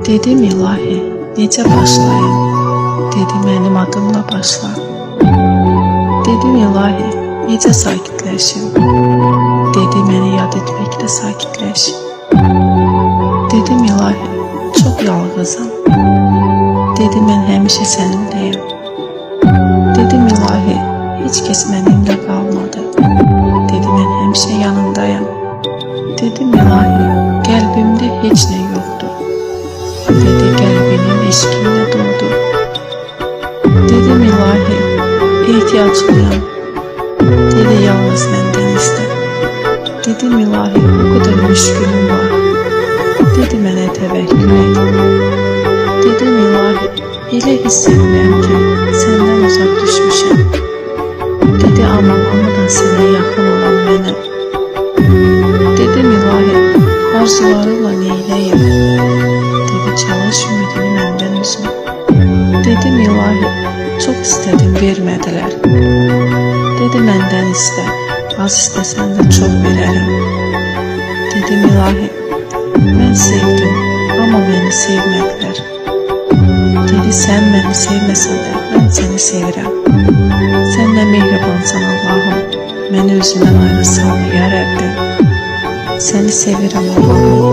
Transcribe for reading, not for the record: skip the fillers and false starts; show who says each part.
Speaker 1: Dedim ilahi, necə başlayım? Dedi mənim adımla başla. Dedim ilahi, necə sakitləşim? Dedi məni yad etməklə sakitləş. Dedim ilahi, çox yalğızam. Dedi mən həmişə səninləyəm. Dedim ilahi, heç kəs mənimlə qalmadı. Dedi mən həmişə yanındayam. Dedim ilahi, qəlbimdə heç nə yoxdur. Dedi qəlbinin eşqinlə doldu. Dedim ilahi, ehtiyaclıyam. Dedi yalnız məndən istə. Dedim ilahi, o qədər müşkülüm var. Dedi mənə təvəkkül et. Dedim ilahi, elə hiss edirəm ki, səndən uzaq düşmüşəm. Dedi amadan sənə yaxın olan mənəm. Dedim ilahi, arzularımla neyləyim? Dedi çalış ümidini məndən üzmə. Dedim ilahi, çox istədim vermədilər. Dedi məndən istə, az istəsən də çox verərəm. Dedim ilahi, mən sevdim, amma məni sevmədilər. Dedi sən məni sevməsən də mən səni sevirəm. Sən nə mehribansan Allahım, məni özündən ayrı salma ya Rəbbim. Səni sevirəm Allahım.